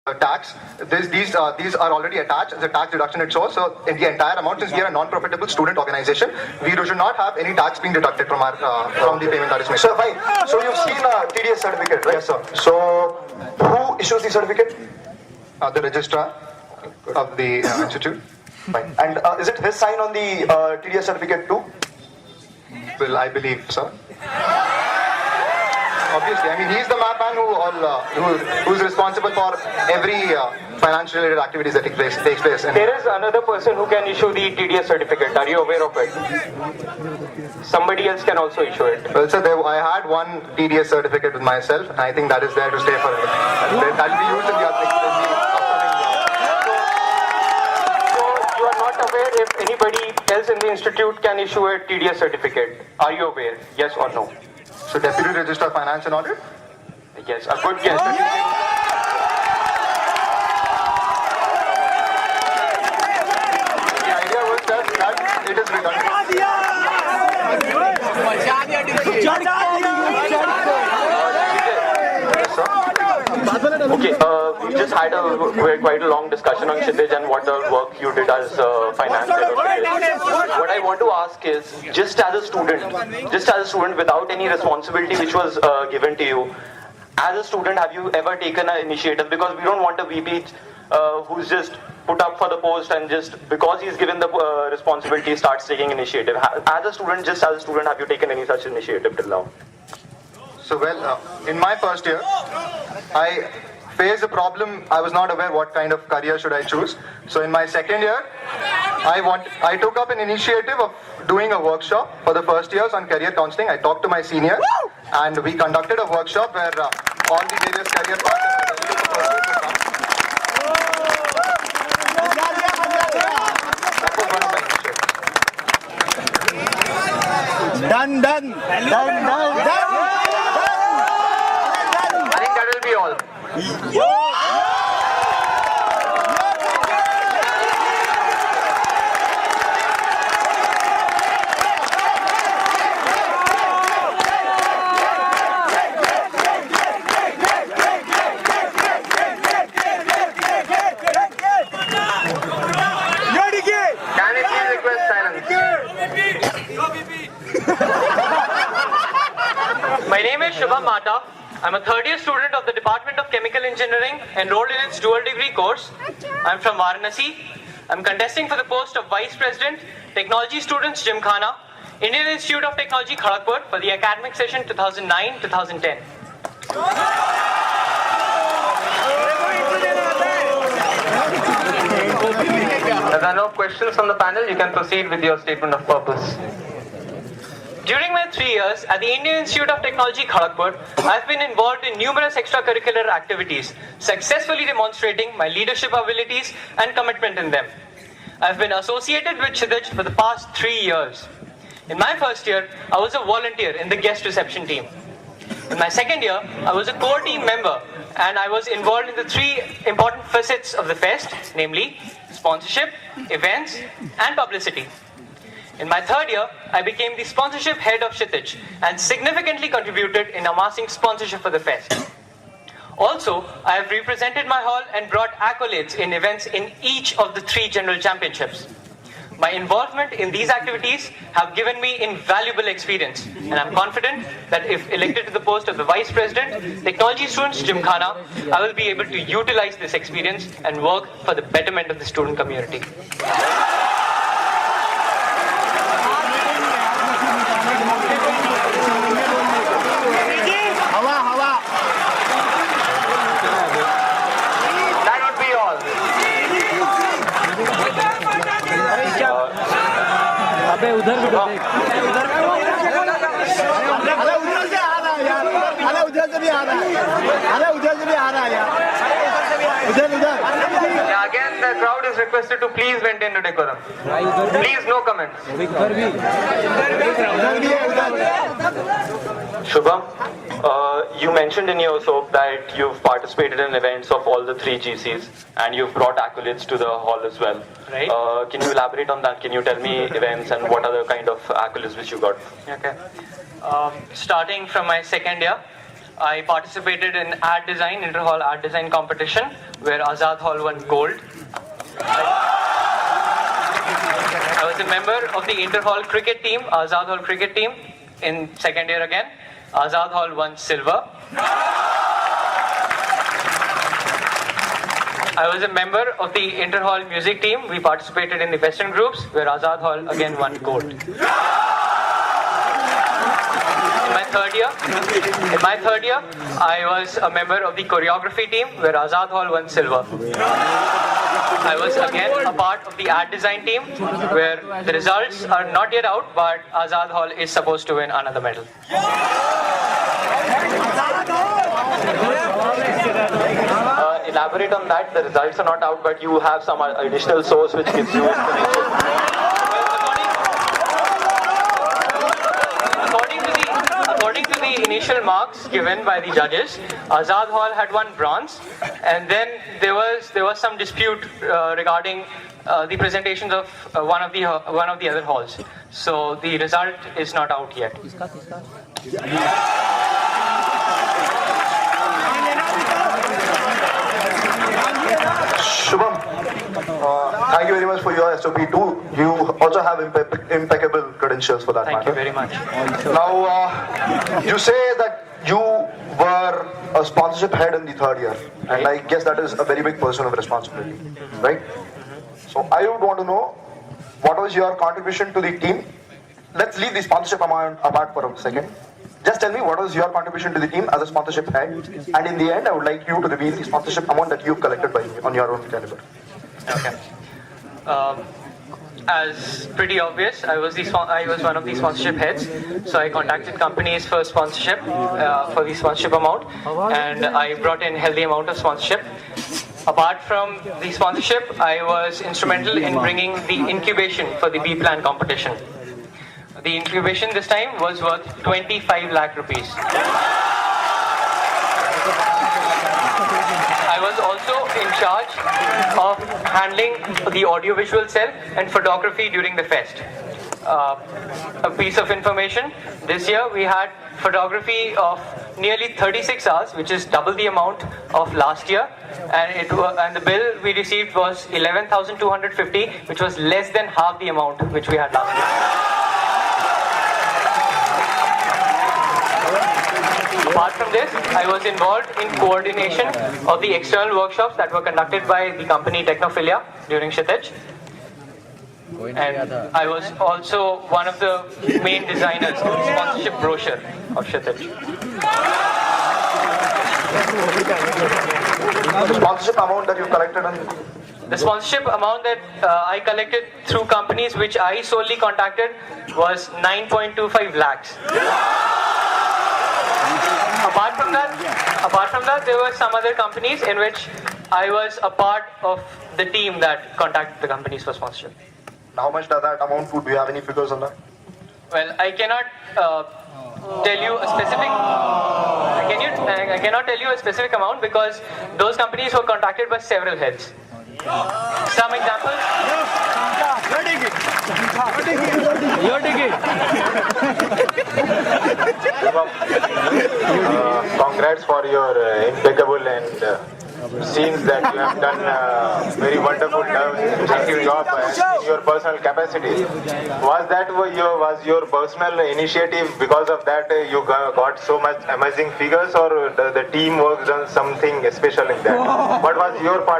tax. These are already attached as a tax deduction it shows. So in the entire amount, since we are a non-profitable student organization, we should not have any tax being deducted from our from the payment that is made. Sir, fine. So you've seen a TDS certificate, right? Yes, sir. So who issues the certificate? The registrar of the institute. Fine. And is it his sign on the TDS certificate too? Well, I believe, sir. Obviously, I mean, he's the madman who's responsible for every financial related activities that takes place. There is another person who can issue the TDS certificate. Are you aware of it? Somebody else can also issue it. Well, sir, I had one TDS certificate with myself, and I think that is there to stay forever. That will be used in the upcoming So you are not aware if anybody else in the institute can issue a TDS certificate. Are you aware? Yes or no? So Deputy Registrar of Finance and Audit? Yes, a good guess. The idea was that it is redundant. Okay, we just had quite a long discussion on Kshitij and what the work you did as finance secretary. What I want to ask is, just as a student without any responsibility which was given to you, as a student, have you ever taken an initiative? Because we don't want a VP who's just put up for the post and just because he's given the responsibility starts taking initiative. As a student, have you taken any such initiative till now? So, well, in my first year, I faced a problem. I was not aware what kind of career should I choose. So in my second year, I took up an initiative of doing a workshop for the first years on career counseling. I talked to my seniors and we conducted a workshop where all the various career paths that was one of my initiatives. Done. I think that will be all. Can I please request silence? My name is Shubham Mata. I'm a third-year student of the Department of Chemical Engineering, enrolled in its dual degree course. I'm from Varanasi. I'm contesting for the post of Vice President, Technology Students Gymkhana, Indian Institute of Technology, Kharagpur, for the academic session 2009-2010. If there are no questions from the panel, you can proceed with your statement of purpose. During my 3 years at the Indian Institute of Technology, Kharagpur, I've been involved in numerous extracurricular activities, successfully demonstrating my leadership abilities and commitment in them. I've been associated with Kshitij for the past 3 years. In my first year, I was a volunteer in the guest reception team. In my second year, I was a core team member and I was involved in the 3 important facets of the fest, namely sponsorship, events, and publicity. In my third year, I became the sponsorship head of Kshitij and significantly contributed in amassing sponsorship for the fest. Also, I have represented my hall and brought accolades in events in each of the 3 general championships. My involvement in these activities have given me invaluable experience, and I'm confident that if elected to the post of the Vice President, Technology Students Gymkhana, I will be able to utilize this experience and work for the betterment of the student community. That would be all. उधर से भी आ रहा है यार उधर Again, the crowd is requested to please maintain the decorum. Please, no comments. Shubham, you mentioned in your SOP that you've participated in events of all the 3 GCs and you've brought accolades to the hall as well. Right. Can you elaborate on that? Can you tell me events and what are the kind of accolades which you got? Okay. Starting from my second year, I participated in ad design, inter-hall ad design competition, where Azad Hall won gold. I was a member of the inter-hall cricket team, Azad Hall cricket team, in second year again. Azad Hall won silver. I was a member of the inter-hall music team. We participated in the Western groups, where Azad Hall again won gold. In my third year, I was a member of the choreography team, where Azad Hall won silver. I was again a part of the ad design team, where the results are not yet out, but Azad Hall is supposed to win another medal. Elaborate on that. The results are not out, but you have some additional source which gives you information. According to the initial marks given by the judges, Azad Hall had won bronze, and then there was some dispute regarding the presentations of one of the other halls. So the result is not out yet. Shubham, thank you very much for your SOP too. You also have impeccable credentials for that Thank matter. you very much. Now, you say that you were a sponsorship head in the third year, and I guess that is a very big position of responsibility, right? So I would want to know, what was your contribution to the team? Let's leave the sponsorship amount apart for a second. Just tell me, what was your contribution to the team as a sponsorship head? And in the end, I would like you to reveal the sponsorship amount that you've collected on your own caliber. Okay. As pretty obvious, I was one of the sponsorship heads, so I contacted companies for sponsorship, for the sponsorship amount, and I brought in healthy amount of sponsorship. Apart from the sponsorship, I was instrumental in bringing the incubation for the B-Plan competition. The incubation this time was worth 25 lakh rupees. I was also in charge of handling the audiovisual cell and photography during the fest. A piece of information, this year we had photography of nearly 36 hours, which is double the amount of last year, and the bill we received was 11,250, which was less than half the amount which we had last year. Apart from this, I was involved in coordination of the external workshops that were conducted by the company Technophilia during Shitij. And I was also one of the main designers of the sponsorship brochure of Shitij. The sponsorship amount that you collected on... The sponsorship amount that I collected through companies which I solely contacted was 9.25 lakhs. Apart from that, there were some other companies in which I was a part of the team that contacted the companies for sponsorship. How much does that amount to? Do you have any figures on that? Well, I cannot tell you a specific. I cannot tell you a specific amount because those companies were contacted by several heads. Some examples. Congrats for your impeccable and seems that you have done very wonderful job in your personal capacity. Was your personal initiative? Because of that you got so much amazing figures, or the team worked on something special in that? What was your part?